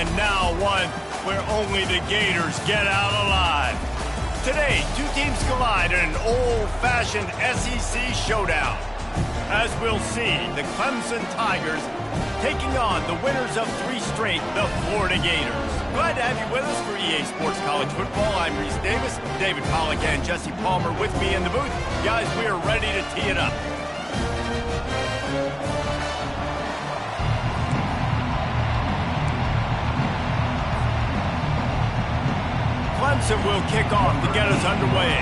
and now one where only the Gators get out alive. Today, two teams collide in an old-fashioned SEC showdown. As we'll see, the Clemson Tigers taking on the winners of 3 straight, the Florida Gators. Glad to have you with us for EA Sports College Football. I'm Reese Davis, David Pollack and Jesse Palmer with me in the booth. Guys, we are ready to tee it up. Clemson will kick off to get us underway.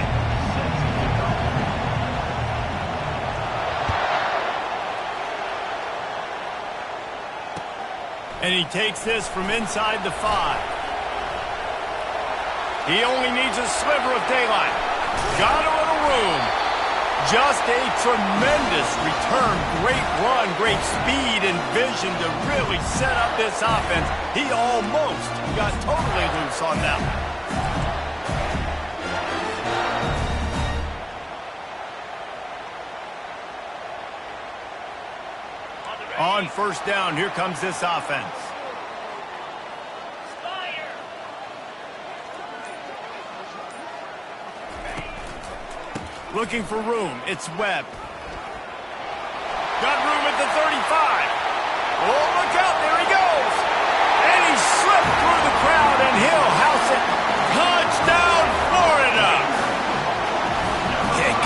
And he takes this from inside the 5. He only needs a sliver of daylight. Got a little room. Just a tremendous return. Great run, great speed and vision to really set up this offense. He almost got totally loose on that one. On first down, here comes this offense. Looking for room, it's Webb. Got room at the 35. Oh, look out, there he goes. And he slipped through the crowd, and he'll house it. Touchdown, Florida.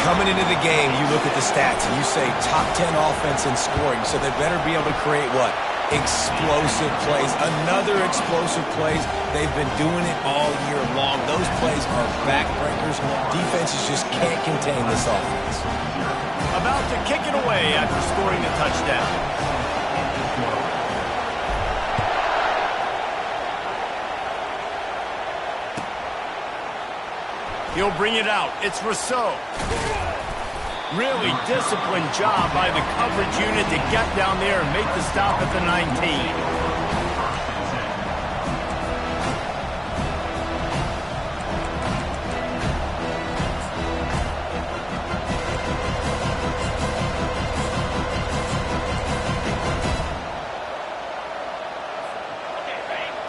Coming into the game, you look at the stats and you say top 10 offense in scoring, so they better be able to create what? Explosive plays. Another explosive plays. They've been doing it all year long. Those plays are backbreakers. Defenses just can't contain this offense. About to kick it away after scoring a touchdown. He'll bring it out. It's Rousseau. Really disciplined job by the coverage unit to get down there and make the stop at the 19.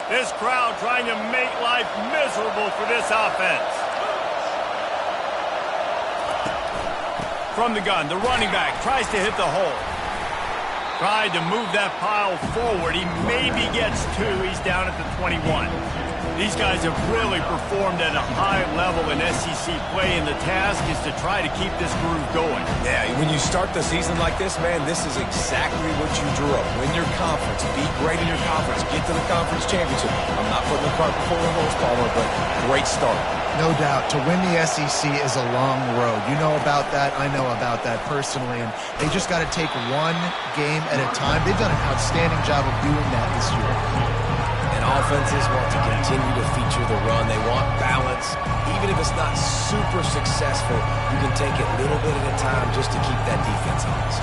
This crowd trying to make life miserable for this offense. From the gun, the running back tries to hit the hole. Tried to move that pile forward. He maybe gets 2. He's down at the 21. These guys have really performed at a high level in SEC play, and the task is to try to keep this groove going. Yeah, when you start the season like this, man, this is exactly what you drew up. Win your conference, be great in your conference, get to the conference championship. I'm not putting the cart before the horse, Palmer, but great start. No doubt. To win the SEC is a long road. You know about that. I know about that personally. And they just got to take one game at a time. They've done an outstanding job of doing that this year. And offenses want to continue to feature the run. They want balance. Even if it's not super successful, you can take it little bit at a time just to keep that defense honest.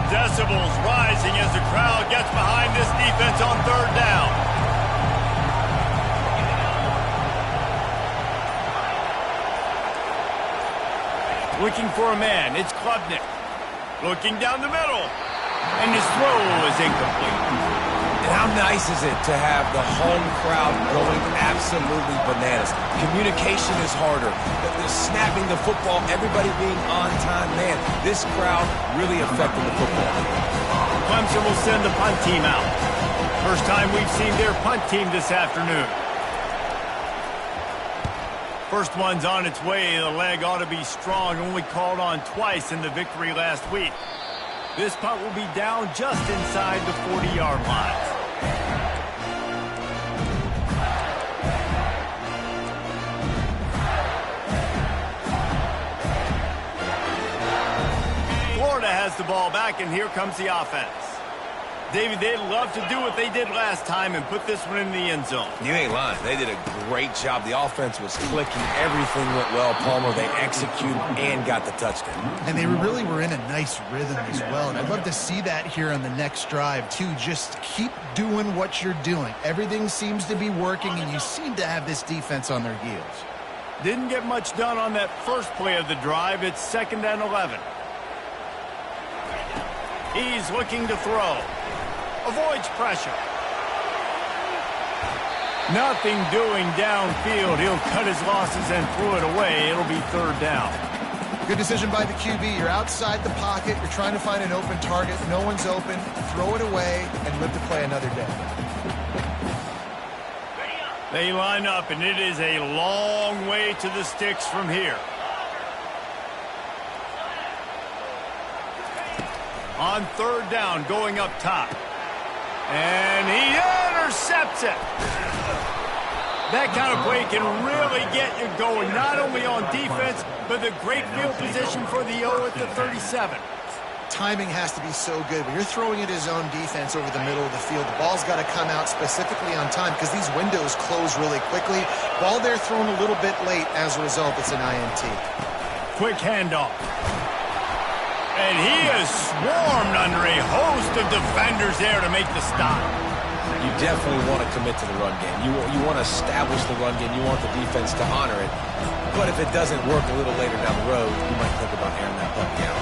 Decibels rising as the crowd gets behind this defense on third down. Looking for a man, it's Klubnik. Looking down the middle, and his throw is incomplete. And how nice is it to have the home crowd going absolutely bananas? Communication is harder. The snapping the football, everybody being on time. Man, this crowd really affected the football. Clemson will send the punt team out. First time we've seen their punt team this afternoon. First one's on its way. The leg ought to be strong. Only called on twice in the victory last week. This punt will be down just inside the 40-yard line. Florida has the ball back, and here comes the offense. David, they'd love to do what they did last time and put this one in the end zone. You ain't lying. They did a great job. The offense was clicking. Everything went well. Palmer, they executed and got the touchdown. And they really were in a nice rhythm as well. And I'd love to see that here on the next drive, too. Just keep doing what you're doing. Everything seems to be working, and you seem to have this defense on their heels. Didn't get much done on that first play of the drive. It's 2nd and 11. He's looking to throw. Avoids pressure. Nothing doing downfield. He'll cut his losses and throw it away. It'll be third down. Good decision by the QB. You're outside the pocket. You're trying to find an open target. No one's open. Throw it away and live to play another day. They line up, and it is a long way to the sticks from here. On third down, going up top. And he intercepts it. That kind of play can really get you going, not only on defense, but the great field position for the O at the 37. Timing has to be so good. When you're throwing at his own defense over the middle of the field, the ball's got to come out specifically on time because these windows close really quickly. Ball there thrown a little bit late. As a result, it's an INT. Quick handoff. And he is swarmed under a host of defenders there to make the stop. You definitely want to commit to the run game. You want to establish the run game. You want the defense to honor it. But if it doesn't work a little later down the road, you might think about airing that puppy out.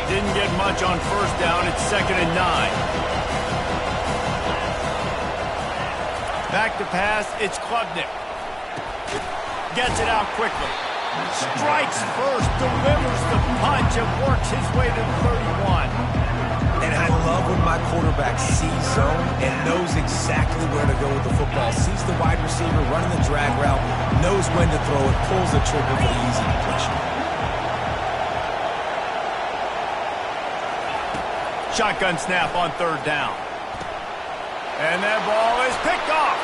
Didn't get much on first down. It's 2nd and 9. Back to pass. It's Klubnik. Gets it out quickly. Strikes first, delivers the punch, and works his way to the 31. And I love when my quarterback sees zone and knows exactly where to go with the football. Sees the wide receiver running the drag route, knows when to throw it, pulls the trigger for the easy completion. Shotgun snap on third down. And that ball is picked off.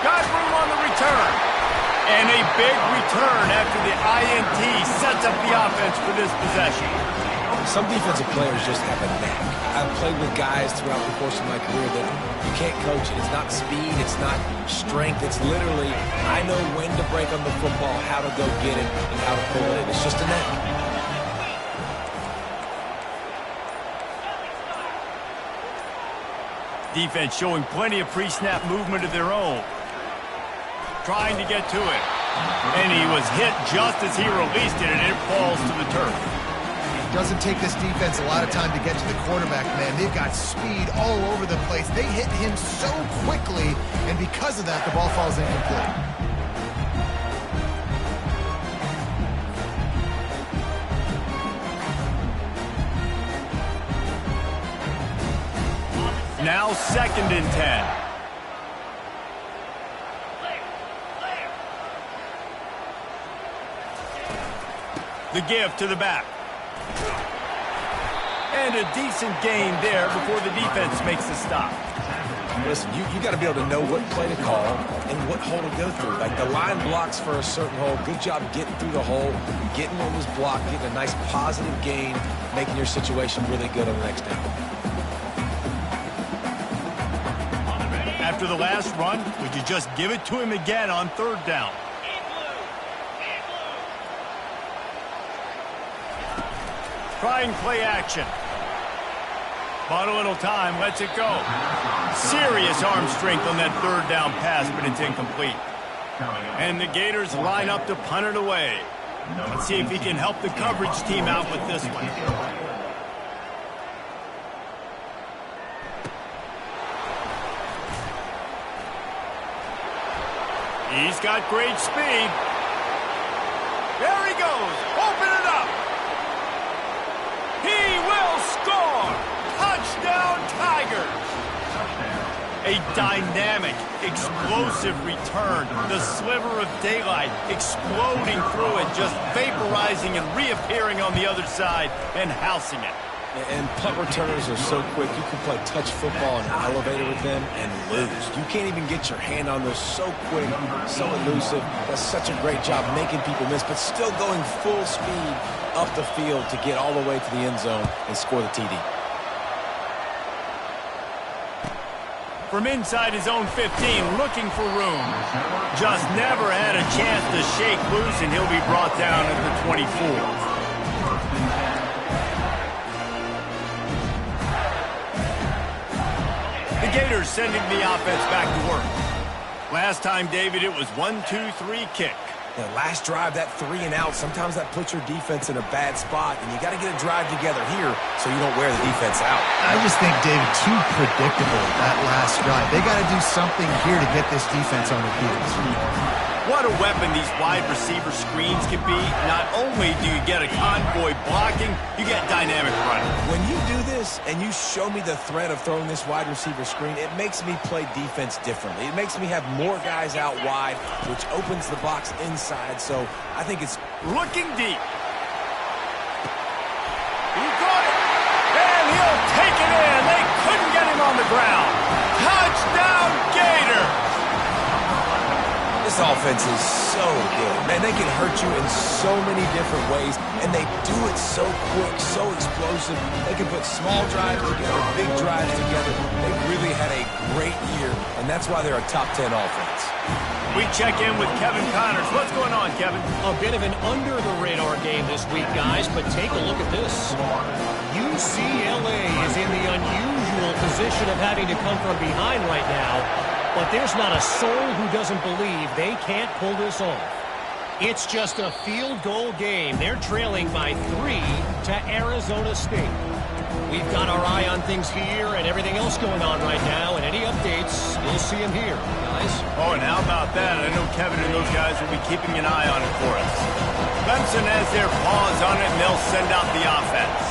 Got room on the return. And a big return after the INT sets up the offense for this possession. Some defensive players just have a knack. I've played with guys throughout the course of my career that you can't coach it. It's not speed, it's not strength. It's literally, I know when to break on the football, how to go get it, and how to pull it in. It's just a knack. Defense showing plenty of pre-snap movement of their own. Trying to get to it. And he was hit just as he released it, and it falls to the turf. It doesn't take this defense a lot of time to get to the quarterback, man. They've got speed all over the place. They hit him so quickly, and because of that, the ball falls incomplete. Now 2nd and 10. The give to the back. And a decent gain there before the defense makes the stop. Listen, you got to be able to know what play to call and what hole to go through. Like the line blocks for a certain hole. Good job getting through the hole, getting what was blocked, getting a nice positive gain, making your situation really good on the next down. After the last run, would you just give it to him again on third down? Trying play action. Bought a little time, lets it go. Serious arm strength on that third down pass, but it's incomplete. And the Gators line up to punt it away. Let's see if he can help the coverage team out with this one. He's got great speed. There he goes. Open it up. He will score! Touchdown, Tigers! A dynamic, explosive return. The sliver of daylight exploding through it, just vaporizing and reappearing on the other side and housing it. And punt returners are so quick. You can play touch football in an elevator with them and lose. You can't even get your hand on those. So quick, so elusive. Does such a great job making people miss, but still going full speed up the field to get all the way to the end zone and score the TD. From inside his own 15, looking for room. Just never had a chance to shake loose, and he'll be brought down at the 24. The Gators sending the offense back to work. Last time, David, it was 1-2-3 kick. The last drive, that 3 and out, sometimes that puts your defense in a bad spot, and you got to get a drive together here so you don't wear the defense out. I just think, David, too predictable that last drive. They got to do something here to get this defense on their heels. What a weapon these wide receiver screens can be. Not only do you get a convoy blocking, you get dynamic running. When you do this and you show me the threat of throwing this wide receiver screen, it makes me play defense differently. It makes me have more guys out wide, which opens the box inside. So I think it's looking deep. He got it. And he'll take it in. They couldn't get him on the ground. Touchdown, Gator. This offense is so good. Man, they can hurt you in so many different ways, and they do it so quick, so explosive. They can put small drives together, big drives together. They really had a great year, and that's why they're a top 10 offense. We check in with Kevin Connors. What's going on, Kevin? A bit of an under-the-radar game this week, guys, but take a look at this. UCLA is in the unusual position of having to come from behind right now. But there's not a soul who doesn't believe they can't pull this off. It's just a field goal game. They're trailing by 3 to Arizona State. We've got our eye on things here and everything else going on right now, and any updates, you'll see them here, guys. Oh, and how about that? I know Kevin and those guys will be keeping an eye on it for us. Clemson has their paws on it, and they'll send out the offense.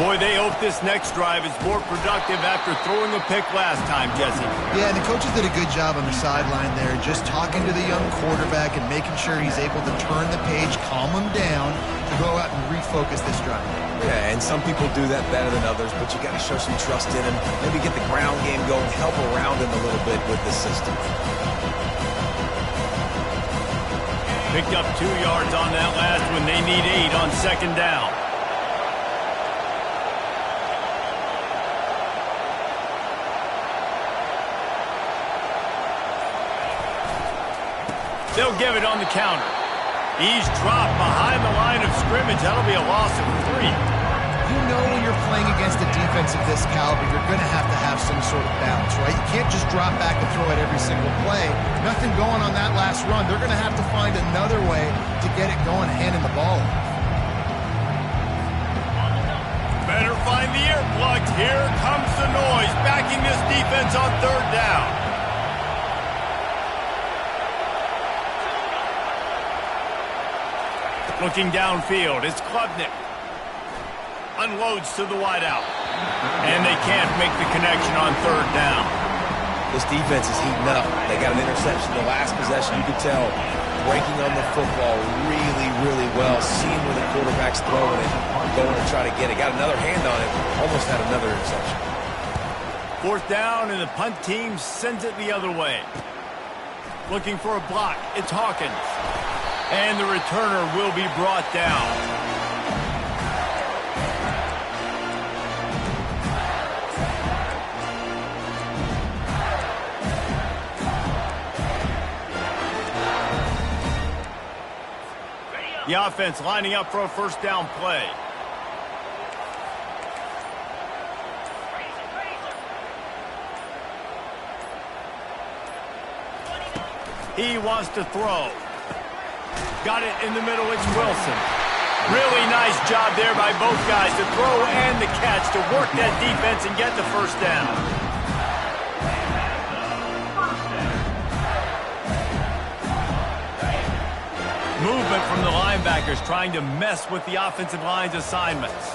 Boy, they hope this next drive is more productive after throwing a pick last time, Jesse. Yeah, and the coaches did a good job on the sideline there, just talking to the young quarterback and making sure he's able to turn the page, calm him down, to go out and refocus this drive. Yeah, and some people do that better than others, but you got to show some trust in him. Maybe get the ground game going, help around him a little bit with the system. Picked up 2 yards on that last one. They need 8 on second down. They'll give it on the counter. He's dropped behind the line of scrimmage. That'll be a loss of 3. You know when you're playing against a defense of this caliber, you're going to have some sort of balance, right? You can't just drop back and throw it every single play. Nothing going on that last run. They're going to have to find another way to get it going, handing the ball off. Better find the earplugs. Here comes the noise, backing this defense on third down. Looking downfield, it's Klubnik. Unloads to the wideout. And they can't make the connection on third down. This defense is heating up. They got an interception the last possession. You could tell breaking on the football really, really well. Seeing where the quarterback's throwing it. Going to try to get it. Got another hand on it. Almost had another interception. 4th down, and the punt team sends it the other way. Looking for a block. It's Hawkins. And the returner will be brought down. The offense lining up for a first down play. He wants to throw. Got it in the middle, it's Wilson. Really nice job there by both guys to throw and the catch to work that defense and get the first down. Movement from the linebackers trying to mess with the offensive line's assignments.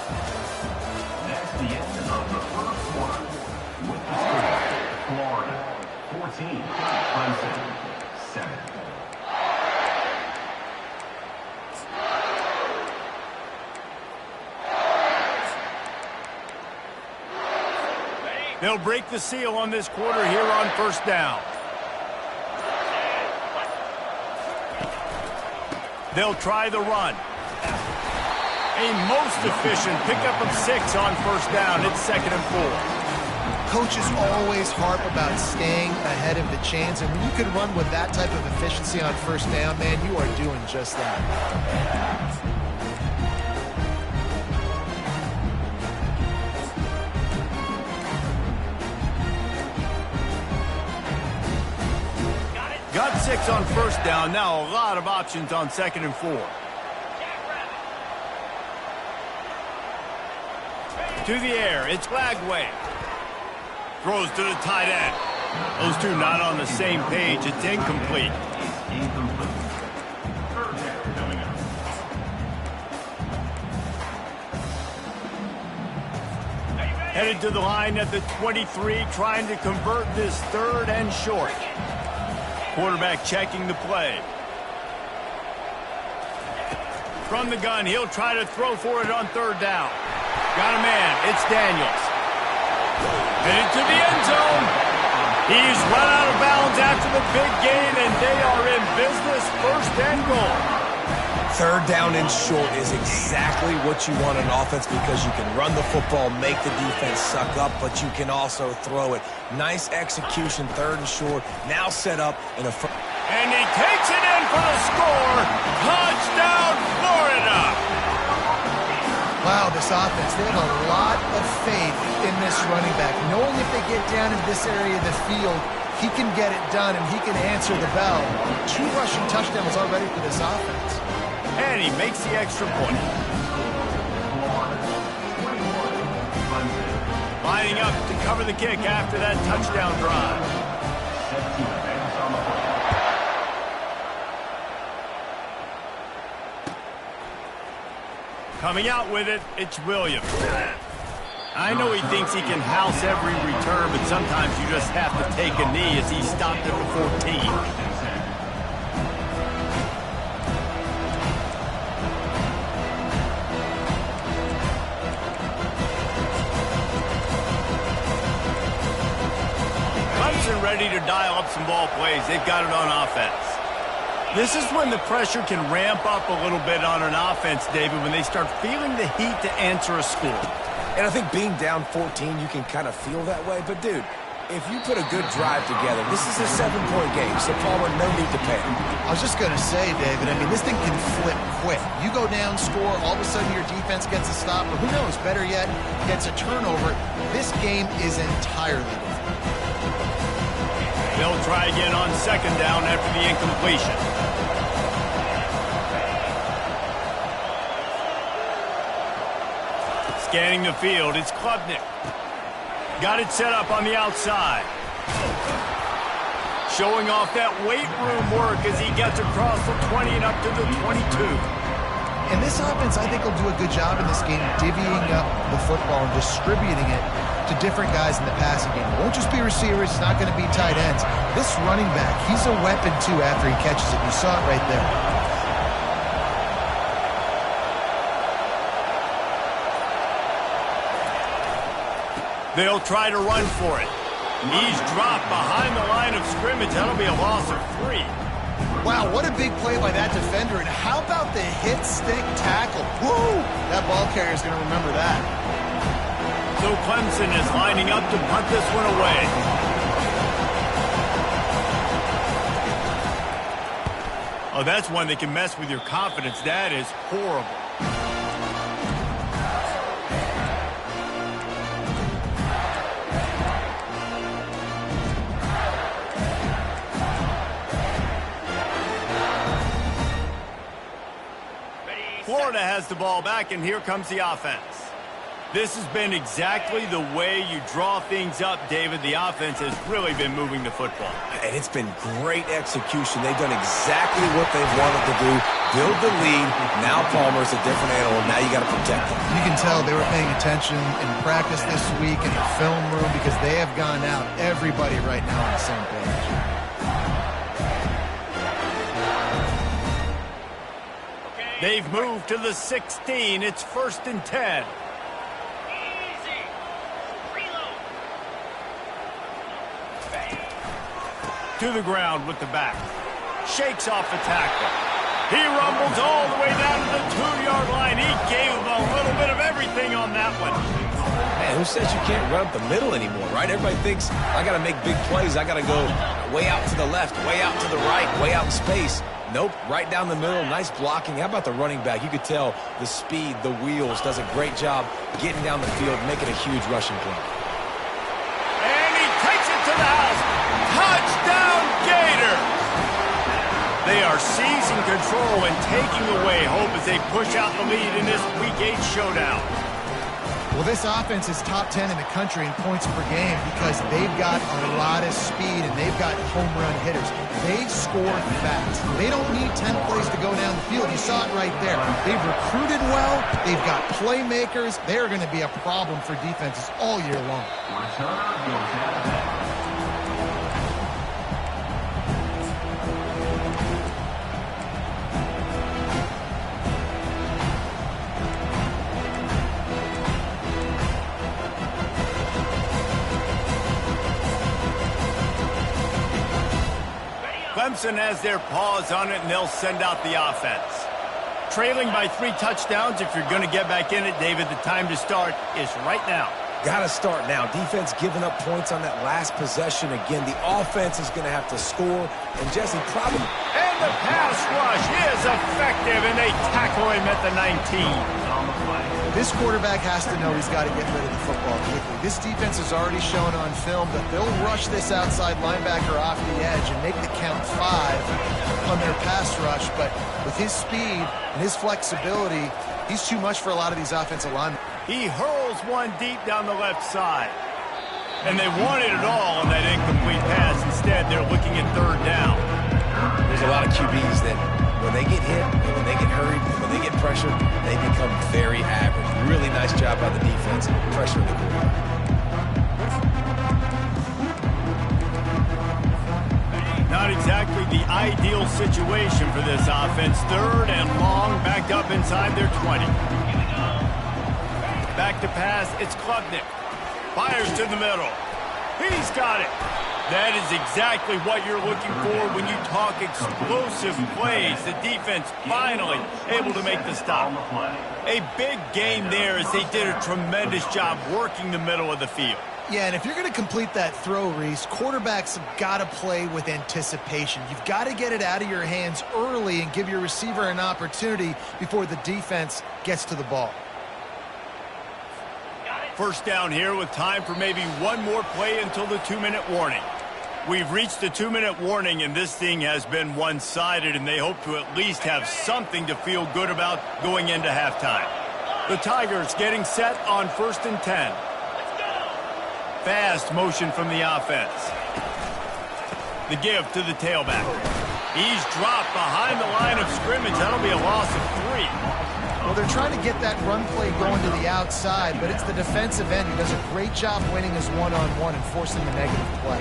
That's the end of the first one. With the score, Florida 14, Clemson 7. They'll break the seal on this quarter here on first down. They'll try the run. A most efficient pickup of 6 on first down. It's 2nd and 4. Coaches always harp about staying ahead of the chains, and when you can run with that type of efficiency on first down, man, you are doing just that. Got 6 on first down. Now a lot of options on 2nd and 4. To the air, it's Lagway. Throws to the tight end. Those two not on the same page. It's incomplete. Incomplete. Third down coming up. Headed to the line at the 23, trying to convert this 3rd and short. Quarterback checking the play. From the gun, he'll try to throw for it on 3rd down. Got a man. It's Daniels. Headed to the end zone. He's run out of bounds after the big gain, and they are in business. 1st and goal. 3rd down and short is exactly what you want on offense because you can run the football, make the defense suck up, but you can also throw it. Nice execution, 3rd and short. Now set up in a... And he takes it in for the score. Touchdown, Florida. Wow, this offense, they have a lot of faith in this running back. Knowing if they get down in this area of the field, he can get it done and he can answer the bell. 2 rushing touchdowns already for this offense. And he makes the extra point. Lining up to cover the kick after that touchdown drive. Coming out with it, it's Williams. I know he thinks he can house every return, but sometimes you just have to take a knee as he stopped at the 14. Clemson ready to dial up some ball plays. They've got it on offense. This is when the pressure can ramp up a little bit on an offense, David, when they start feeling the heat to answer a score. And I think being down 14, you can kind of feel that way. But, dude, if you put a good drive together, this is a 7-point game, so Palmer, no need to panic. I was just going to say, David, I mean, this thing can flip quick. You go down, score, all of a sudden your defense gets a stop, or who knows, better yet, gets a turnover. This game is entirely different. They'll try again on 2nd down after the incompletion. Scanning the field, it's Klubnik. Got it set up on the outside. Showing off that weight room work as he gets across the 20 and up to the 22. And this offense, I think, will do a good job in this game divvying up the football and distributing it to different guys in the passing game. It won't just be receivers. It's not going to be tight ends. This running back, he's a weapon, too, after he catches it. You saw it right there. They'll try to run for it. He's dropped behind the line of scrimmage. That'll be a loss of 3. Wow, what a big play by that defender. And how about the hit stick tackle? Woo! That ball carrier's going to remember that. So Clemson is lining up to punt this one away. Oh, that's one that can mess with your confidence. That is horrible. Florida has the ball back, and here comes the offense. This has been exactly the way you draw things up, David. The offense has really been moving the football. And it's been great execution. They've done exactly what they've wanted to do. Build the lead. Now Palmer's a different animal. Now you got to protect him. You can tell they were paying attention in practice this week in the film room because they have gone out, everybody right now on the same page. They've moved to the 16. It's 1st and 10. To the ground with the back. Shakes off the tackle. He rumbles all the way down to the 2-yard line. He gave him a little bit of everything on that one. Man, who says you can't run up the middle anymore, right? Everybody thinks, I got to make big plays. I got to go way out to the left, way out to the right, way out in space. Nope, right down the middle. Nice blocking. How about the running back? You could tell the speed, the wheels, does a great job getting down the field, making a huge rushing play. And he takes it to the house. Touchdown, Gators! They are seizing control and taking away hope as they push out the lead in this Week 8 showdown. Well, this offense is top 10 in the country in points per game because they've got a lot of speed and they've got home run hitters. They score fast. They don't need 10 plays to go down the field. You saw it right there. They've recruited well. They've got playmakers. They're going to be a problem for defenses all year long. Returner goes out of bounds. Clemson has their paws on it, and they'll send out the offense. Trailing by 3 touchdowns, if you're going to get back in it, David, the time to start is right now. Got to start now. Defense giving up points on that last possession. Again, the offense is going to have to score. And Jesse probably... And the pass rush is effective, and they tackle him at the 19. On the play. This quarterback has to know he's got to get rid of the football quickly. This defense has already shown on film that they'll rush this outside linebacker off the edge and make the count 5 on their pass rush. But with his speed and his flexibility, he's too much for a lot of these offensive linemen. He hurls one deep down the left side. And they wanted it all on that incomplete pass. Instead, they're looking at 3rd down. There's a lot of QBs that when they get hit, and when they get hurried, and when they get pressured, they become very average. Really nice job by the defense, pressuring the quarterback. Not exactly the ideal situation for this offense. 3rd and long, backed up inside their 20. Back to pass, it's Klubnik. Fires to the middle. He's got it. That is exactly what you're looking for when you talk explosive plays. The defense finally able to make the stop. A big game there as they did a tremendous job working the middle of the field. Yeah, and if you're going to complete that throw, Reese, quarterbacks have got to play with anticipation. You've got to get it out of your hands early and give your receiver an opportunity before the defense gets to the ball. First down here with time for maybe one more play until the 2-minute warning. We've reached the 2-minute warning, and this thing has been one-sided, and they hope to at least have something to feel good about going into halftime. The Tigers getting set on 1st and 10. Fast motion from the offense. The give to the tailback. He's dropped behind the line of scrimmage. That'll be a loss of 3. Well, they're trying to get that run play going to the outside, but it's the defensive end who does a great job winning his one-on-one and forcing the negative play.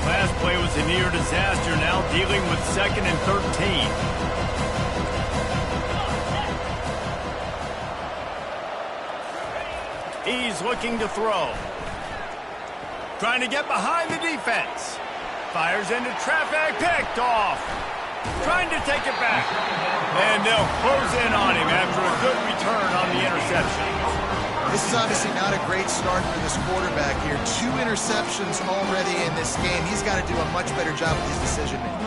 Last play was a near disaster, now dealing with 2nd and 13. He's looking to throw. Trying to get behind the defense. Fires into traffic, picked off. Trying to take it back. And they'll close in on him after a good return on the interception. This is obviously not a great start for this quarterback here. 2 interceptions already in this game. He's got to do a much better job with his decision-making.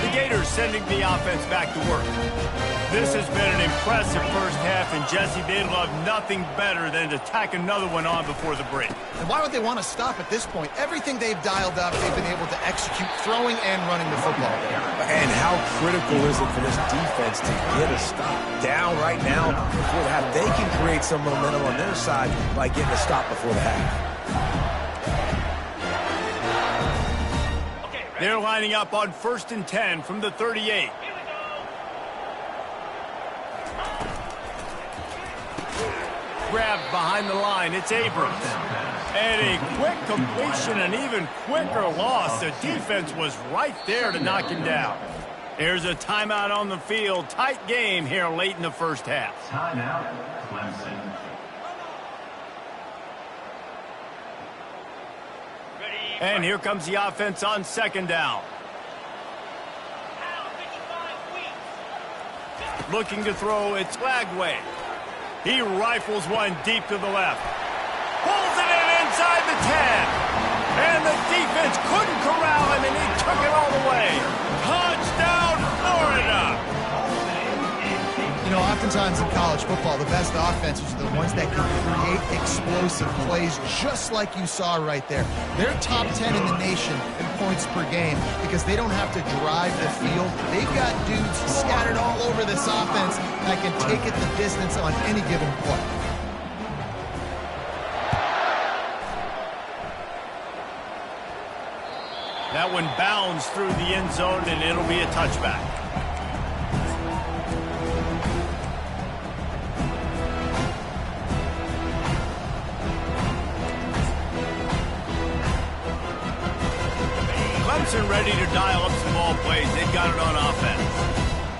The Gators sending the offense back to work. This has been an impressive first half, and Jesse, they'd love nothing better than to tack another one on before the break. And why would they want to stop at this point? Everything they've dialed up, they've been able to execute throwing and running the football. And how critical is it for this defense to get a stop down right now before the half? They can create some momentum on their side by getting a stop before the half. They're lining up on 1st and 10 from the 38. Grabbed behind the line, it's Abrams. And a quick completion, an even quicker loss. The defense was right there to knock him down. Here's a timeout on the field. Tight game here late in the first half. Timeout, Clemson. And here comes the offense on 2nd down. Looking to throw, it's Lagway. He rifles one deep to the left. Pulls it in inside the 10. And the defense couldn't corral him, and he took it all the way. Touchdown, Florida! You know, Oftentimes in college football, the best offenses are the ones that can create explosive plays just like you saw right there. They're top 10 in the nation in points per game because they don't have to drive the field. They've got dudes scattered all over this offense that can take it the distance on any given play. That one bounds through the end zone, and it'll be a touchback. Clemson ready to dial up some ball plays. They've got it on offense.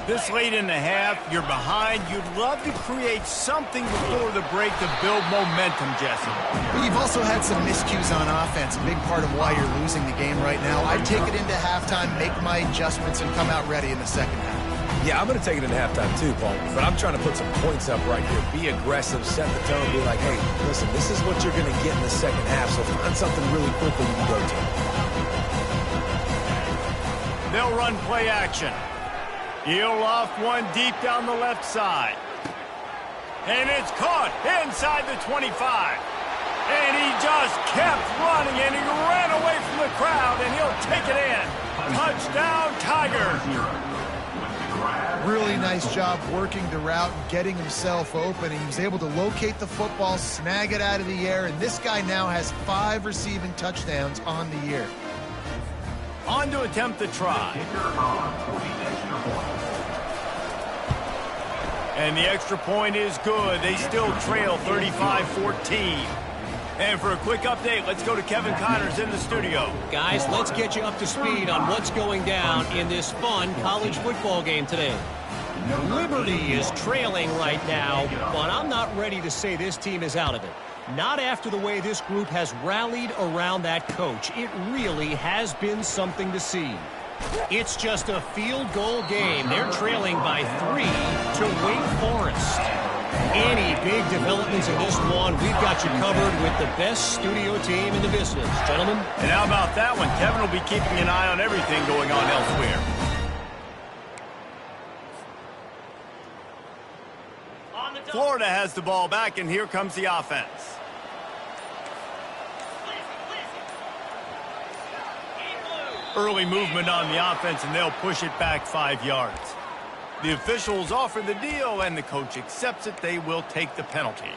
This late in the half, you're behind. You'd love to create something before the break to build momentum, Jesse. But you've also had some miscues on offense, a big part of why you're losing the game right now. I'd take it into halftime, make my adjustments, and come out ready in the second half. Yeah, I'm going to take it into halftime too, Paul. But I'm trying to put some points up right here. Be aggressive, set the tone, be like, hey, listen, this is what you're going to get in the second half, so find something really quickly you can go to. They'll run play action. He'll off one deep down the left side. And it's caught inside the 25. And he just kept running, and he ran away from the crowd, and he'll take it in. Touchdown, Tigers. Really nice job working the route, getting himself open. He was able to locate the football, snag it out of the air, and this guy now has 5 receiving touchdowns on the year. On to attempt the try. And the extra point is good. They still trail 35-14. And for a quick update, let's go to Kevin Connors in the studio. Guys, let's get you up to speed on what's going down in this fun college football game today. Liberty is trailing right now, but I'm not ready to say this team is out of it. Not after the way this group has rallied around that coach. It really has been something to see. It's just a field goal game. They're trailing by 3 to Wake Forest. Any big developments in this one, we've got you covered with the best studio team in the business. Gentlemen? And how about that one? Kevin will be keeping an eye on everything going on elsewhere. Florida has the ball back, and here comes the offense. Early movement on the offense, and they'll push it back 5 yards. The officials offer the deal, and the coach accepts it. They will take the penalty.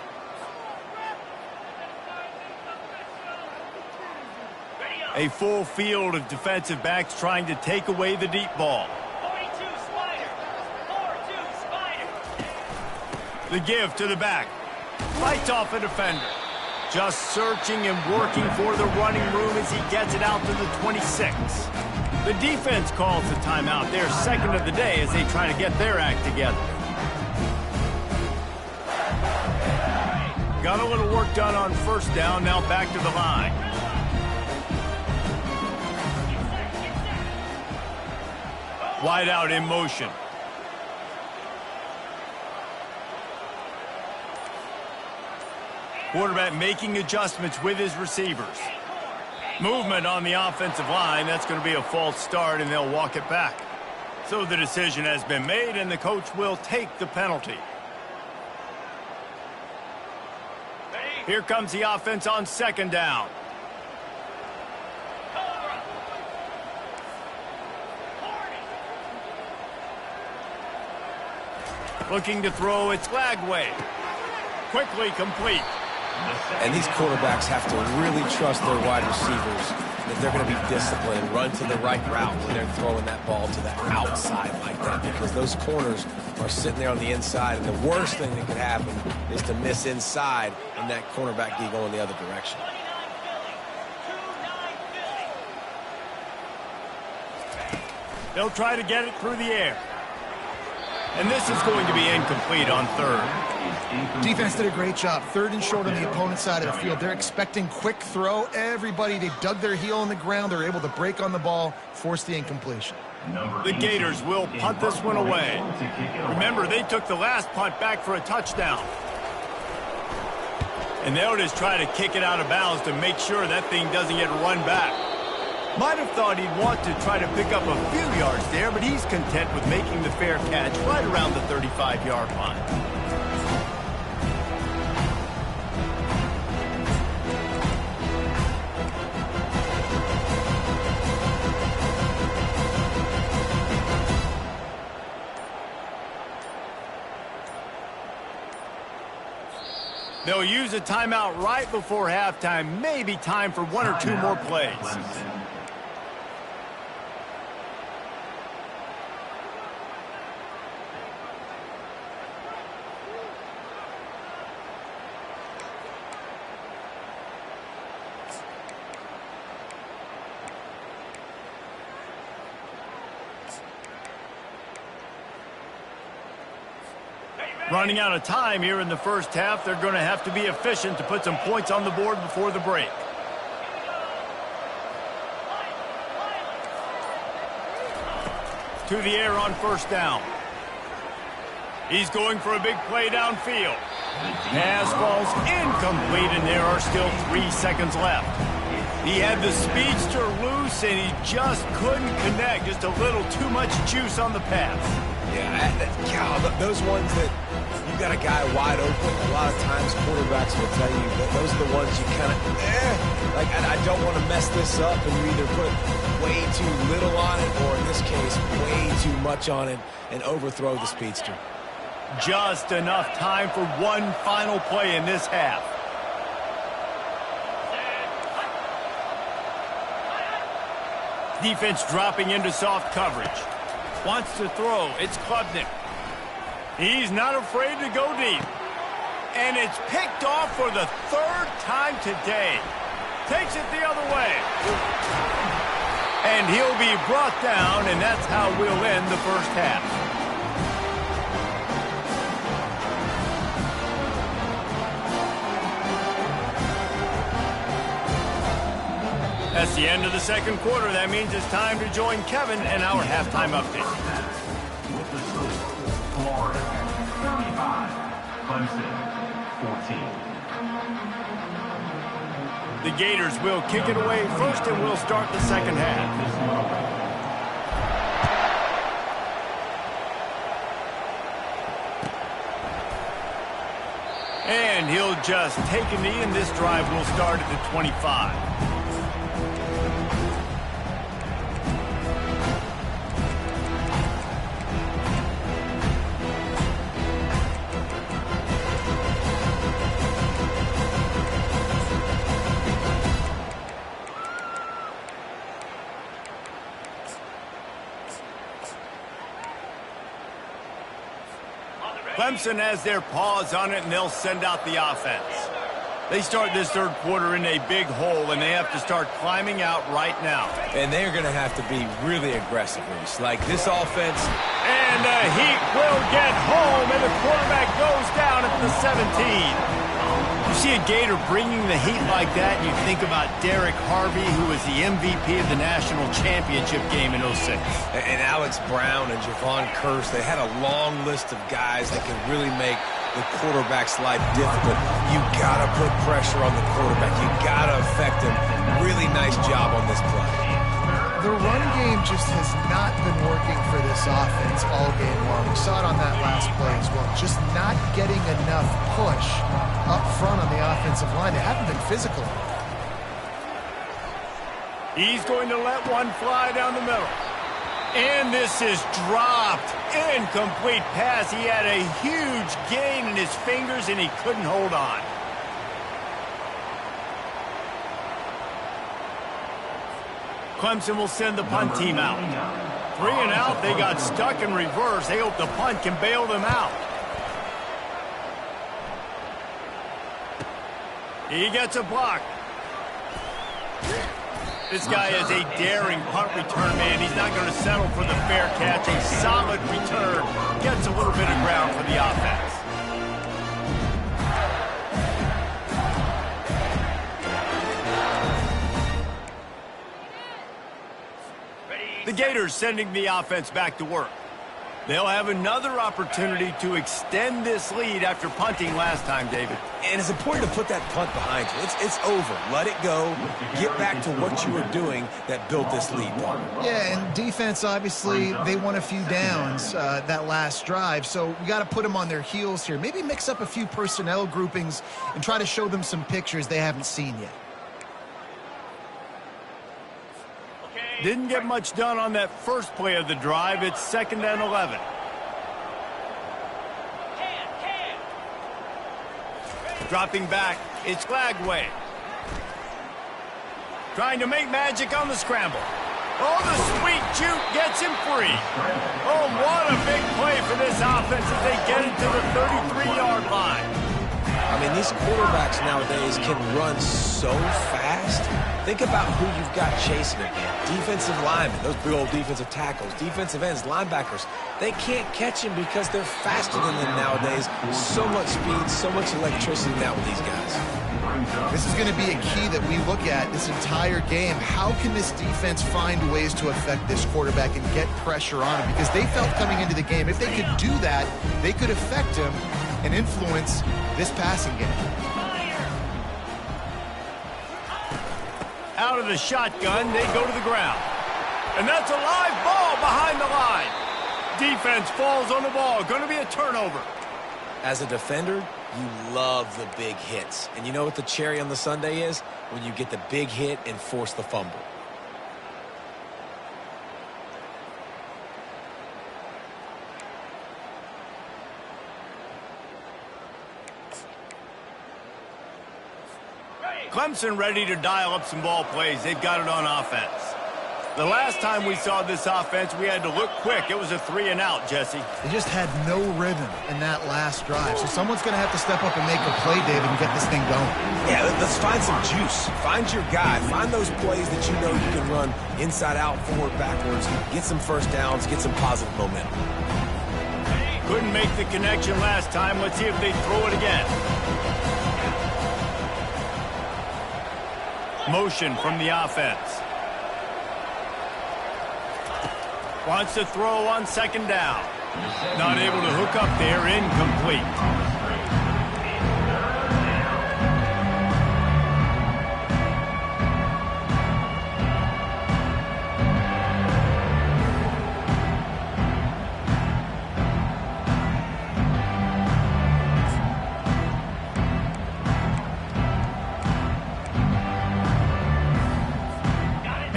A full field of defensive backs trying to take away the deep ball. The give to the back. Fights off a defender. Just searching and working for the running room as he gets it out to the 26. The defense calls the timeout. They're second of the day as they try to get their act together. Got a little work done on first down. Now back to the line. Wide out in motion. Quarterback making adjustments with his receivers. Movement on the offensive line. That's going to be a false start, and they'll walk it back. So the decision has been made, and the coach will take the penalty. Here comes the offense on second down. Looking to throw, it's Lagway. Quickly complete. And these quarterbacks have to really trust their wide receivers that they're going to be disciplined, run to the right route when they're throwing that ball to the outside like that, because those corners are sitting there on the inside, and the worst thing that could happen is to miss inside and that cornerback D going the other direction. They'll try to get it through the air. And this is going to be incomplete on third. Defense did a great job. Third and short on the opponent's side of the field. They're expecting quick throw. Everybody, they dug their heel on the ground. They're able to break on the ball, force the incompletion. The Gators will punt this one away. Remember, they took the last punt back for a touchdown. And they'll just try to kick it out of bounds to make sure that thing doesn't get run back. Might have thought he'd want to try to pick up a few yards there, but he's content with making the fair catch right around the 35-yard line. They'll use a timeout right before halftime. Maybe time for one or two more plays. Running out of time here in the first half. They're going to have to be efficient to put some points on the board before the break. To the air on first down. He's going for a big play downfield. Pass falls incomplete, and there are still 3 seconds left. He had the speedster loose, and he just couldn't connect. Just a little too much juice on the pass. Yeah, those ones that you got a guy wide open, a lot of times quarterbacks will tell you that those are the ones you kind of, like, I don't want to mess this up, and you either put way too little on it, or in this case, way too much on it, and overthrow the speedster. Just enough time for one final play in this half. Defense dropping into soft coverage. Wants to throw. It's Clemson. He's not afraid to go deep. And it's picked off for the 3rd time today. Takes it the other way. And he'll be brought down, and that's how we'll end the first half. That's the end of the second quarter. That means it's time to join Kevin and our halftime update. With the score, Florida 35, Clemson 14. The Gators will kick it away first, and we'll start the second half. And he'll just take a knee, and this drive will start at the 25. Clemson has their paws on it, and they'll send out the offense. They start this third quarter in a big hole, and they have to start climbing out right now. And they're going to have to be really aggressive, Reese. Like this offense. And the Heat will get home, and the quarterback goes down at the 17. You see a Gator bringing the heat like that, and you think about Derek Harvey, who was the MVP of the national championship game in 06. And Alex Brown and Javon Kearse, they had a long list of guys that could really make the quarterback's life difficult. You got to put pressure on the quarterback. You got to affect him. Really nice job on this play. The run game just has not been working for this offense all game long. We saw it on that last play as well. Just not getting enough push up front on the offensive line. They haven't been physical. He's going to let one fly down the middle. And this is dropped. Incomplete pass. He had a huge gain in his fingers, and he couldn't hold on. Clemson will send the punt team out. 3 and out. They got stuck in reverse. They hope the punt can bail them out. He gets a block. This guy is a daring punt return man. He's not going to settle for the fair catch. A solid return. Gets a little bit of ground for the offense. The Gators sending the offense back to work. They'll have another opportunity to extend this lead after punting last time, David. And it's important to put that punt behind you. It's over. Let it go. Get back to what you were doing that built this lead, Paul. Yeah, and defense, obviously, they won a few downs that last drive, so we got to put them on their heels here. Maybe mix up a few personnel groupings and try to show them some pictures they haven't seen yet. Didn't get much done on that first play of the drive. It's 2nd and 11. Dropping back, it's Glagway. Trying to make magic on the scramble. Oh, the sweet juke gets him free. Oh, what a big play for this offense as they get it to the 33-yard line. I mean, these quarterbacks nowadays can run so fast. Think about who you've got chasing it, man. Defensive linemen, those big old defensive tackles, defensive ends, linebackers. They can't catch him because they're faster than them nowadays. So much speed, so much electricity now with these guys. This is going to be a key that we look at this entire game. How can this defense find ways to affect this quarterback and get pressure on him? Because they felt coming into the game, if they could do that, they could affect him and influence this passing game. Out of the shotgun, they go to the ground. And that's a live ball behind the line. Defense falls on the ball. Going to be a turnover. As a defender, you love the big hits. And you know what the cherry on the sundae is? When you get the big hit and force the fumble. Clemson ready to dial up some ball plays. They've got it on offense. The last time we saw this offense, we had to look quick. It was a 3-and-out, Jesse. They just had no rhythm in that last drive. So someone's going to have to step up and make a play, David, and get this thing going. Yeah, let's find some juice. Find your guy. Find those plays that you know you can run inside out, forward, backwards. Get some first downs. Get some positive momentum. Couldn't make the connection last time. Let's see if they throw it again. Motion from the offense. Wants to throw on 2nd down. Not able to hook up there, incomplete.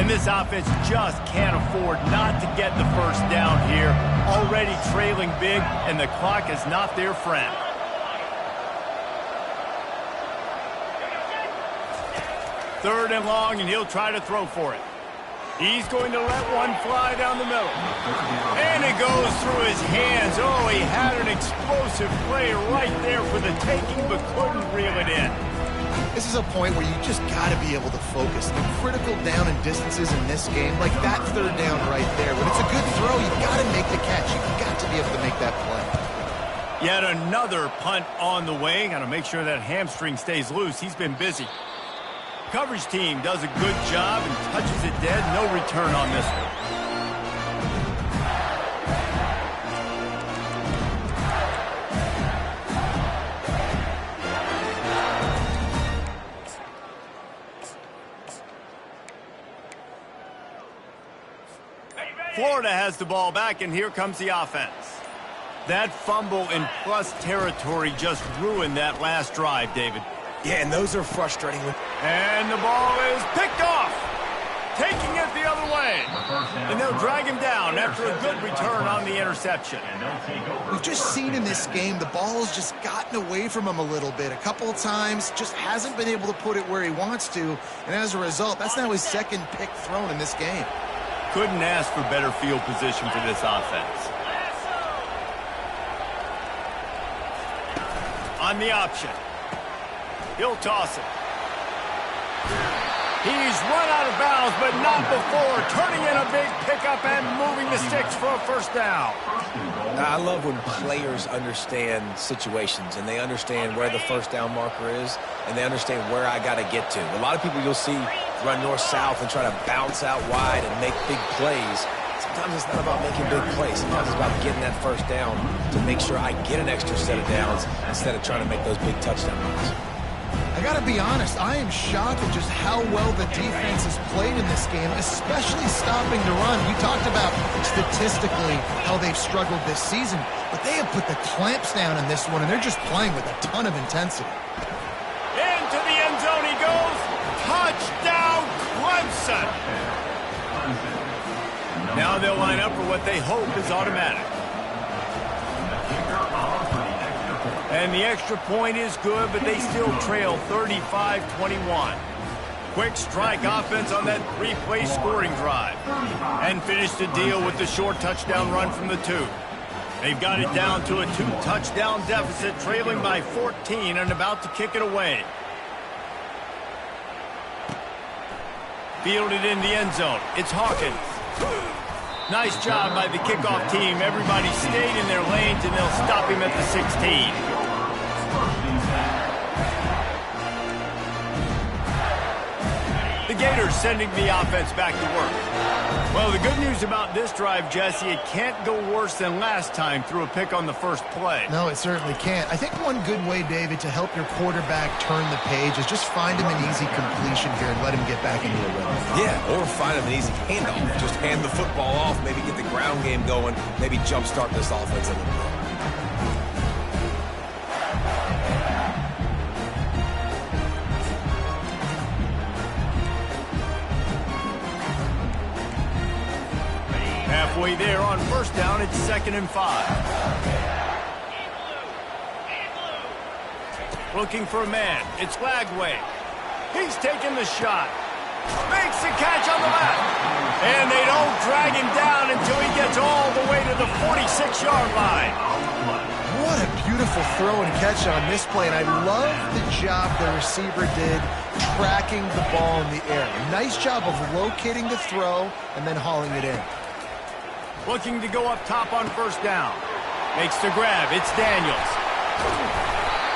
This offense just can't afford not to get the first down here. Already trailing big, and the clock is not their friend. Third and long, and he'll try to throw for it. He's going to let one fly down the middle. And it goes through his hands. Oh, he had an explosive play right there for the taking, but couldn't reel it in. This is a point where you just got to be able to focus. The critical down and distances in this game, like that 3rd down right there. When it's a good throw, you've got to make the catch. You've got to be able to make that play. Yet another punt on the way. Got to make sure that hamstring stays loose. He's been busy. Coverage team does a good job and touches it dead. No return on this one. Florida has the ball back, and here comes the offense. That fumble in plus territory just ruined that last drive, David. Yeah, and those are frustrating. And the ball is picked off, taking it the other way. And they'll drag him down after a good return on the interception. We've just seen in this game the ball has just gotten away from him a little bit. A couple of times, just hasn't been able to put it where he wants to. And as a result, that's now his 2nd pick thrown in this game. Couldn't ask for better field position for this offense. On the option. He'll toss it. He's run out of bounds, but not before. Turning in a big pickup and moving the sticks for a first down. I love when players understand situations and they understand where the first down marker is and they understand where I got to get to. A lot of people you'll see run north-south and try to bounce out wide and make big plays. sometimes it's not about making big plays. Sometimes it's about getting that first down to make sure I get an extra set of downs instead of trying to make those big touchdown runs. I got to be honest, I am shocked at just how well the defense has played in this game, especially stopping the run. We talked about statistically how they've struggled this season, but they have put the clamps down in this one, and they're just playing with a ton of intensity. Into the end zone he goes. Touchdown, Clemson. Now they'll line up for what they hope is automatic. And the extra point is good, but they still trail 35-21. Quick strike offense on that three-play scoring drive. And finish the deal with the short touchdown run from the 2. They've got it down to a 2-touchdown deficit, trailing by 14 and about to kick it away. Fielded in the end zone. It's Hawkins. Nice job by the kickoff team. Everybody stayed in their lanes, and they'll stop him at the 16. The Gators sending the offense back to work. Well, the good news about this drive, Jesse, it can't go worse than last time through a pick on the first play. No, it certainly can't. I think one good way, David, to help your quarterback turn the page is just find him an easy completion here and let him get back into a rhythm. Yeah, or find him an easy handoff. Just hand the football off, maybe get the ground game going, maybe jumpstart this offense a little bit. Halfway there on first down, it's 2nd and 5. Looking for a man. It's Lagway. He's taking the shot. Makes the catch on the left. And they don't drag him down until he gets all the way to the 46-yard line. What a beautiful throw and catch on this play, and I love the job the receiver did tracking the ball in the air. Nice job of locating the throw and then hauling it in. Looking to go up top on first down. Makes the grab. It's Daniels.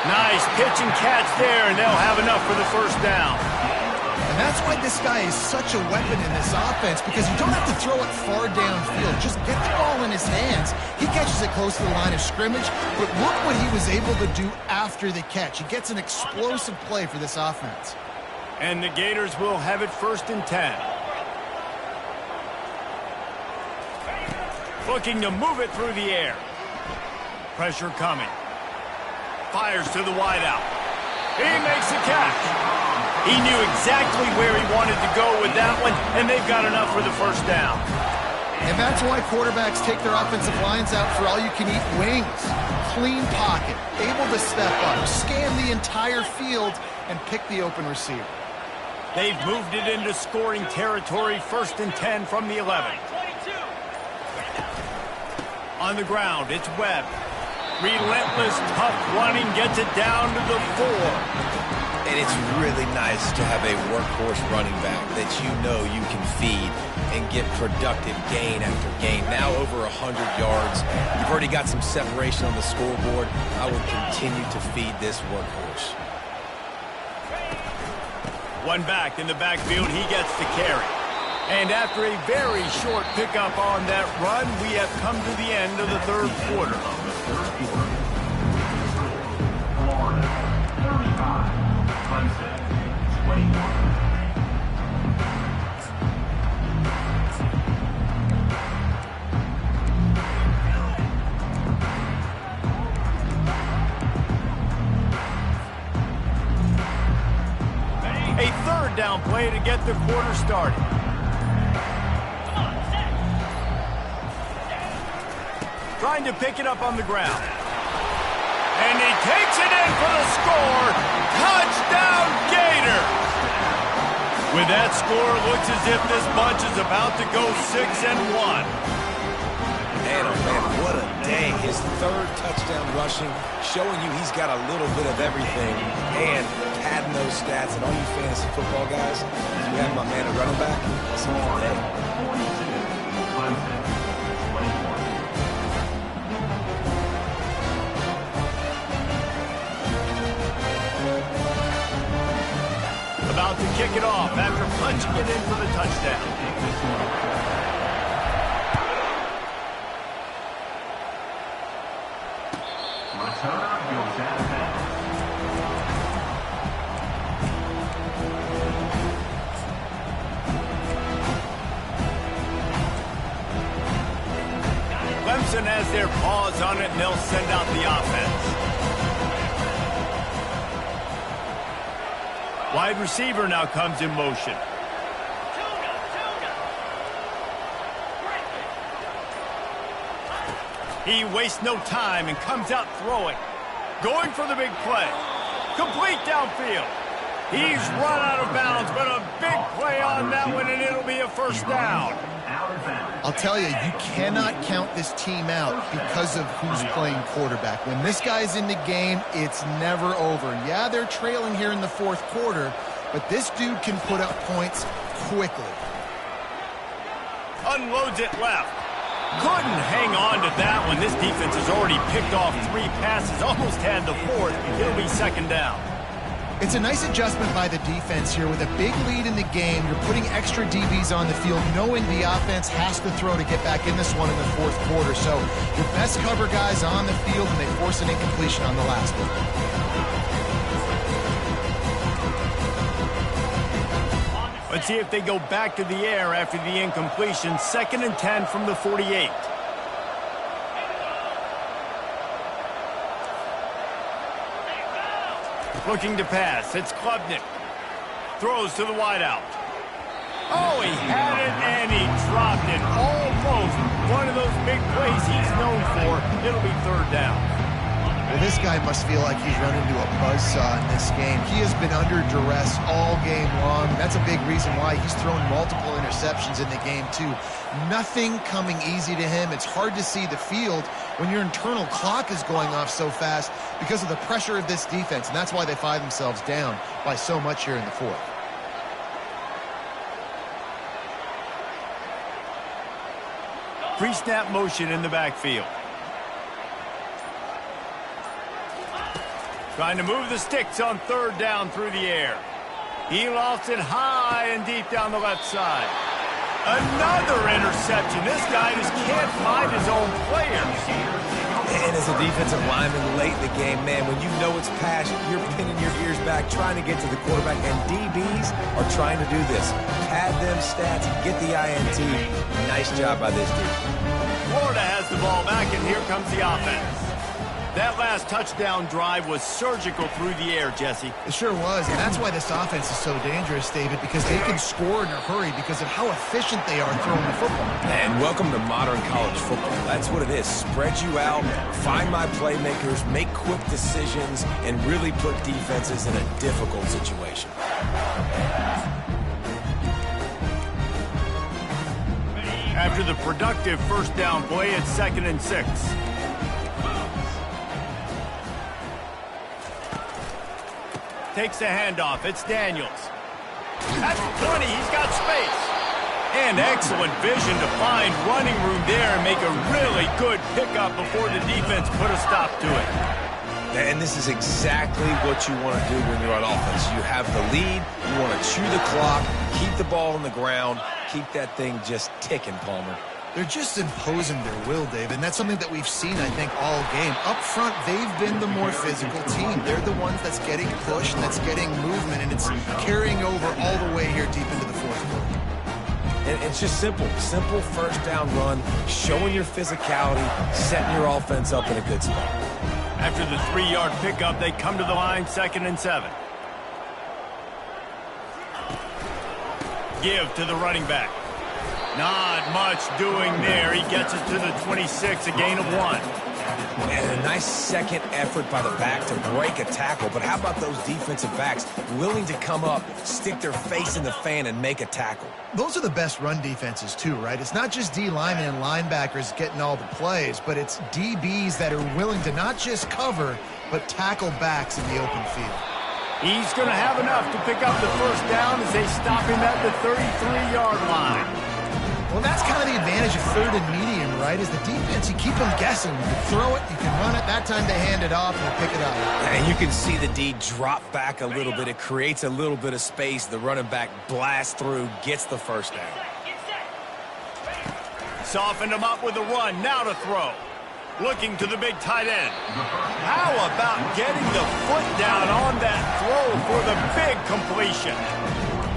Nice pitch and catch there, and they'll have enough for the first down. And that's why this guy is such a weapon in this offense, because you don't have to throw it far downfield. Just get the ball in his hands. He catches it close to the line of scrimmage, but look what he was able to do after the catch. He gets an explosive play for this offense. And the Gators will have it 1st and 10. Looking to move it through the air. Pressure coming. Fires to the wideout. He makes the catch. He knew exactly where he wanted to go with that one, and they've got enough for the first down. And that's why quarterbacks take their offensive lines out for all-you-can-eat wings. Clean pocket, able to step up, scan the entire field, and pick the open receiver. They've moved it into scoring territory, 1st and 10 from the 11. On the ground, it's Webb. Relentless, tough running, gets it down to the 4. And it's really nice to have a workhorse running back that you know you can feed and get productive gain after gain. Now over 100 yards. You've already got some separation on the scoreboard. I would continue to feed this workhorse. One back in the backfield, he gets the carry. And after a very short pickup on that run, we have come to the end of the third quarter. Florida, 35. Clemson, 21. A third down play to get the quarter started. Trying to pick it up on the ground. And he takes it in for the score. Touchdown, Gator! With that score, it looks as if this bunch is about to go 6-1. Man, oh man, what a day. His 3rd touchdown rushing, showing you he's got a little bit of everything. And padding those stats. And all you fantasy football guys, if you have my man a running back, that's a good day. About to kick it off after punching it in for the touchdown. Return goes out of bounds. Clemson has their paws on it, and they'll send out the offense. Wide receiver now comes in motion. He wastes no time and comes out throwing. Going for the big play. Complete downfield. He's run out of bounds, but a big play on that one, and it'll be a first down. I'll tell you, you cannot count this team out because of who's playing quarterback. When this guy's in the game, it's never over. Yeah, they're trailing here in the fourth quarter, but this dude can put up points quickly. Unloads it left. Couldn't hang on to that one. This defense has already picked off 3 passes, almost had the 4th. It'll be second down. It's a nice adjustment by the defense here. With a big lead in the game, you're putting extra DBs on the field, knowing the offense has to throw to get back in this one in the fourth quarter. So your best cover guys on the field, and they force an incompletion on the last one. Let's see if they go back to the air after the incompletion. 2nd and 10 from the 48. Looking to pass. It's Klubnik. Throws to the wideout. Oh, he had it, and he dropped it. Almost one of those big plays he's known for. It'll be third down. Well, this guy must feel like he's run into a buzzsaw in this game. He has been under duress all game long. That's a big reason why he's thrown multiple interceptions in the game, too. Nothing coming easy to him. It's hard to see the field when your internal clock is going off so fast because of the pressure of this defense, and that's why they find themselves down by so much here in the fourth. Pre-snap motion in the backfield. Trying to move the sticks on third down through the air. He lost it high and deep down the left side. Another interception. This guy just can't find his own players. And as a defensive lineman late in the game, man, when you know it's pass, you're pinning your ears back, trying to get to the quarterback, and DBs are trying to do this. Pad them stats, get the INT. Nice job by this dude. Florida has the ball back, and here comes the offense. That last touchdown drive was surgical through the air, Jesse. It sure was, and that's why this offense is so dangerous, David, because they can score in a hurry because of how efficient they are throwing the football. And welcome to modern college football. That's what it is. Spread you out, find my playmakers, make quick decisions, and really put defenses in a difficult situation. After the productive first down play, it's 2nd and 6. Takes the handoff. It's Daniels. At the 20, he's got space. And excellent vision to find running room there and make a really good pickup before the defense put a stop to it. And this is exactly what you want to do when you're on offense. You have the lead, you want to chew the clock, keep the ball on the ground, keep that thing just ticking, Palmer. They're just imposing their will, Dave, and that's something that we've seen, I think, all game. Up front, they've been the more physical team. They're the ones that's getting pushed, that's getting movement, and it's carrying over all the way here deep into the fourth quarter. And it's just simple first down run, showing your physicality, setting your offense up in a good spot. After the 3-yard pickup, they come to the line, 2nd and 7. Give to the running back. Not much doing there. He gets it to the 26, a gain of 1. And a nice second effort by the back to break a tackle. But how about those defensive backs willing to come up, stick their face in the fan, and make a tackle? Those are the best run defenses, too, right? It's not just D linemen and linebackers getting all the plays, but it's DBs that are willing to not just cover, but tackle backs in the open field. He's going to have enough to pick up the first down as they stop him at the 33-yard line. Well, that's kind of the advantage of third and medium, right? Is the defense, you keep them guessing. You can throw it, you can run it. That time they hand it off and pick it up. And you can see the D drop back a little bit. It creates a little bit of space. The running back blasts through, gets the first down. Softened him up with a run. Now to throw. Looking to the big tight end. How about getting the foot down on that throw for the big completion?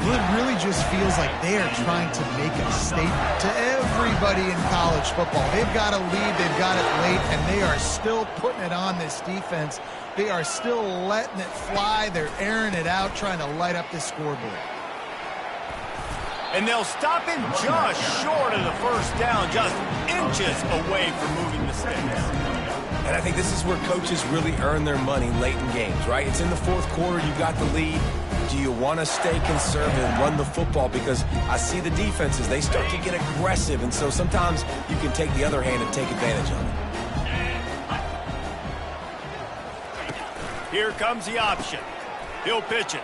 Well, it really just feels like they are trying to make a statement to everybody in college football. They've got a lead, they've got it late, and they are still putting it on this defense. They are still letting it fly. They're airing it out, trying to light up the scoreboard. And they'll stop him just short of the first down, just inches away from moving the sticks. And I think this is where coaches really earn their money late in games, right? It's in the fourth quarter, you got the lead. Do you want to stay conservative and run the football? Because I see the defenses, they start to get aggressive, and so sometimes you can take the other hand and take advantage of it. Here comes the option. He'll pitch it.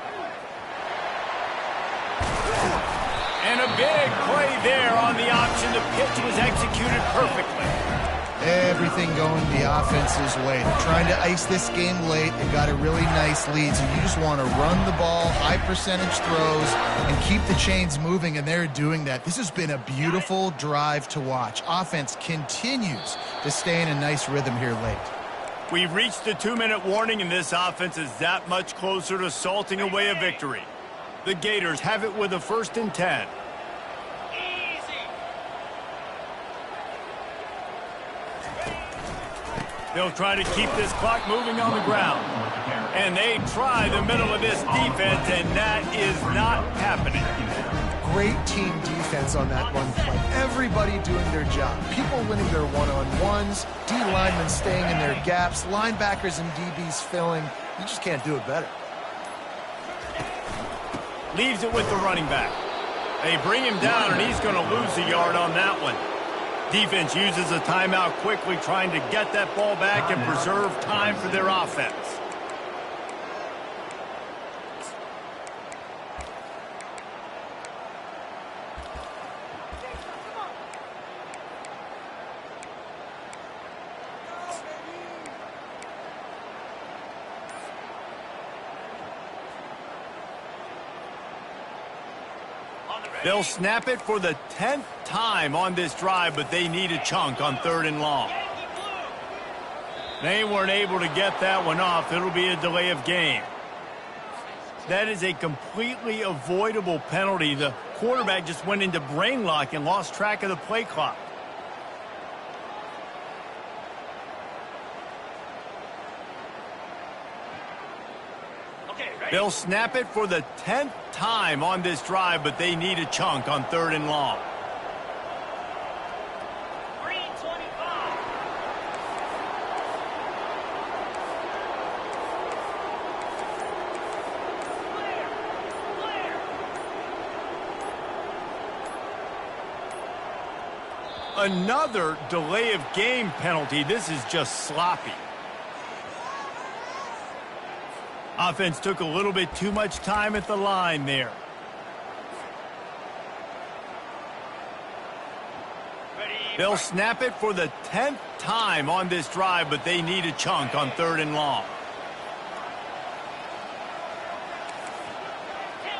And a big play there on the option. The pitch was executed perfectly. Everything going the offense's way. They're trying to ice this game late. They've got a really nice lead, so you just want to run the ball, high percentage throws, and keep the chains moving, and they're doing that. This has been a beautiful drive to watch. Offense continues to stay in a nice rhythm here late. We've reached the 2-minute warning, and this offense is that much closer to salting away a victory. The Gators have it with a 1st and 10. They'll try to keep this clock moving on the ground. And they try the middle of this defense, and that is not happening. Great team defense on that one play. Everybody doing their job. People winning their one-on-ones, D linemen staying in their gaps, linebackers and DBs filling. You just can't do it better. Leaves it with the running back. They bring him down, and he's going to lose a yard on that one. Defense uses a timeout quickly, trying to get that ball back and preserve time for their offense. They'll snap it for the 10th time on this drive, but they need a chunk on 3rd and long. They weren't able to get that one off. It'll be a delay of game. That is a completely avoidable penalty. The quarterback just went into brain lock and lost track of the play clock. They'll snap it for the 10th time on this drive, but they need a chunk on 3rd and long. Another delay of game penalty. This is just sloppy. Offense took a little bit too much time at the line there. They'll snap it for the 10th time on this drive, but they need a chunk on 3rd and long.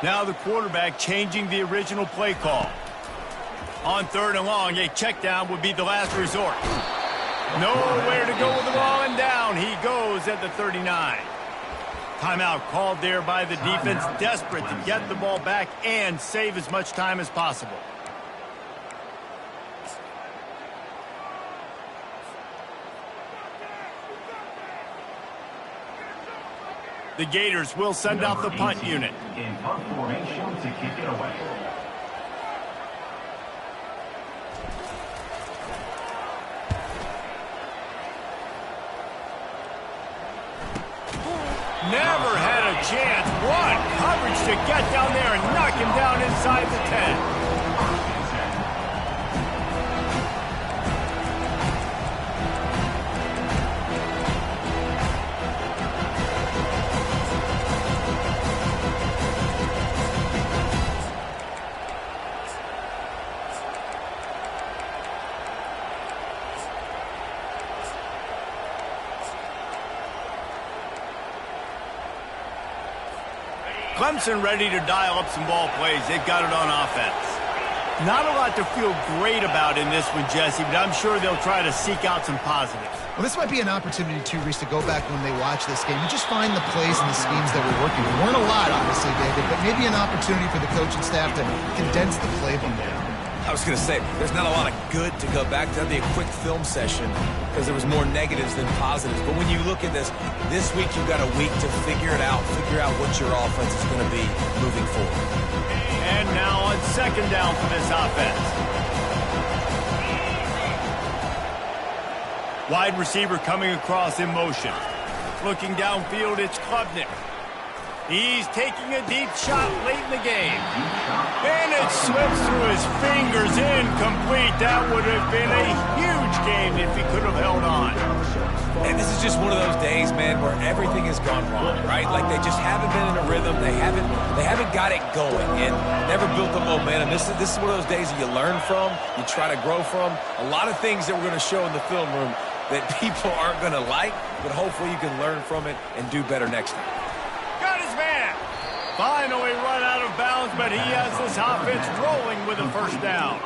Now the quarterback changing the original play call. On 3rd and long, a check down would be the last resort. Nowhere to go with the ball, and down he goes at the 39. Timeout called there by the defense, desperate to get the ball back and save as much time as possible. The Gators will send out the punt unit. In punt formation to kick it away. Never had a chance. What coverage to get down there and knock him down inside the 10. Clemson ready to dial up some ball plays. They've got it on offense. Not a lot to feel great about in this one, Jesse, but I'm sure they'll try to seek out some positives. Well, this might be an opportunity, too, Reese, to go back when they watch this game. You just find the plays and the schemes that were working. There weren't a lot, obviously, David, but maybe an opportunity for the coaching staff to condense the playbook down. I was going to say, there's not a lot of good to go back to. That'd be a quick film session because there was more negatives than positives. But when you look at this week you've got a week to figure it out, figure out what your offense is going to be moving forward. And now on second down for this offense. Wide receiver coming across in motion. Looking downfield, it's Klubnik. He's taking a deep shot late in the game. And it slips through his fingers, incomplete. That would have been a huge game if he could have held on. And this is just one of those days, man, where everything has gone wrong, right? Like they just haven't been in a rhythm. They haven't got it going and never built the momentum. This is one of those days that you learn from, you try to grow from. A lot of things that we're going to show in the film room that people aren't going to like, but hopefully you can learn from it and do better next time. Got his man. Finally run out of bounds, but he has this offense rolling with a first down.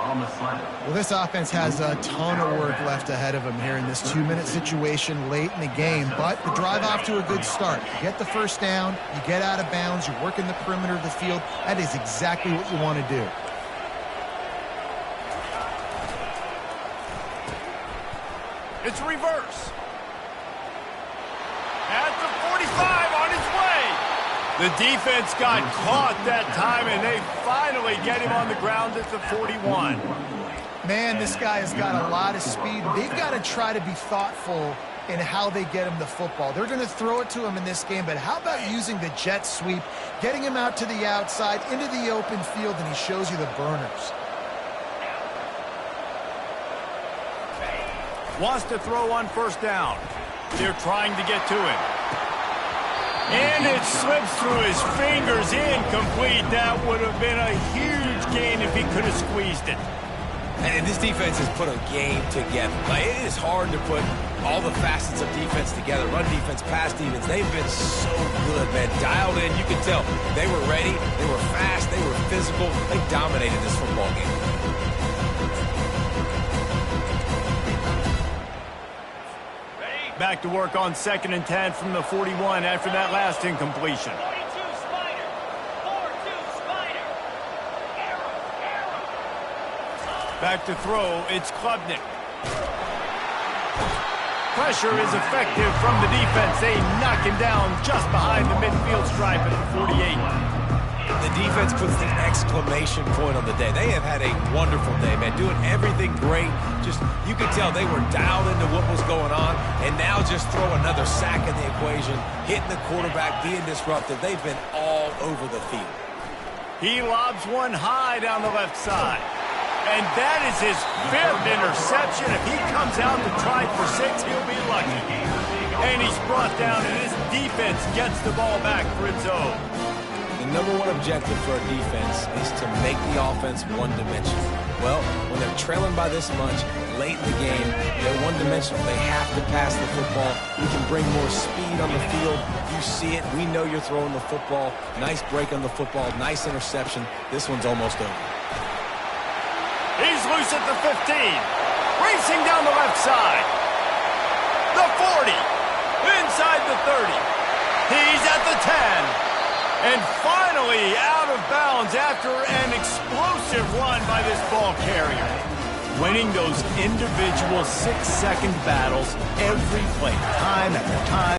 Well, this offense has a ton of work left ahead of them here in this 2-minute situation late in the game, but the drive off to a good start. You get the first down, you get out of bounds, you're working the perimeter of the field. That is exactly what you want to do. It's reverse. At the 45 on his way. The defense got caught that time, and they finally get him on the ground at the 41. Man, this guy has got a lot of speed. They've got to try to be thoughtful in how they get him the football. They're going to throw it to him in this game, but how about using the jet sweep, getting him out to the outside, into the open field, and he shows you the burners. Wants to throw on first down. They're trying to get to him. And it slips through his fingers, incomplete. That would have been a huge gain if he could have squeezed it. And this defense has put a game together. Like, it is hard to put all the facets of defense together. Run defense, pass defense. They've been so good, man. Dialed in. You could tell they were ready. They were fast. They were physical. They dominated this football game. Back to work on 2nd and 10 from the 41 after that last incompletion. 42 Spider. 4-2 Spider. Back to throw, it's Klubnik. Pressure is effective from the defense. They knock him down just behind the midfield stripe at the 48. The defense puts the exclamation point on the day. They have had a wonderful day, man, doing everything great. Just, you could tell they were dialed into what was going on, and now just throw another sack in the equation, hitting the quarterback, being disruptive. They've been all over the field. He lobs one high down the left side. And that is his 5th interception. If he comes out to try for 6, he'll be lucky. And he's brought down, and his defense gets the ball back for its own. The number one objective for a defense is to make the offense one-dimensional. Well, when they're trailing by this much, late in the game, they're one-dimensional. They have to pass the football. You can bring more speed on the field. You see it. We know you're throwing the football. Nice break on the football. Nice interception. This one's almost over. He's loose at the 15. Racing down the left side. The 40. Inside the 30. He's at the 10. And finally out of bounds after an explosive run by this ball carrier. Winning those individual 6-second battles every play, time after time.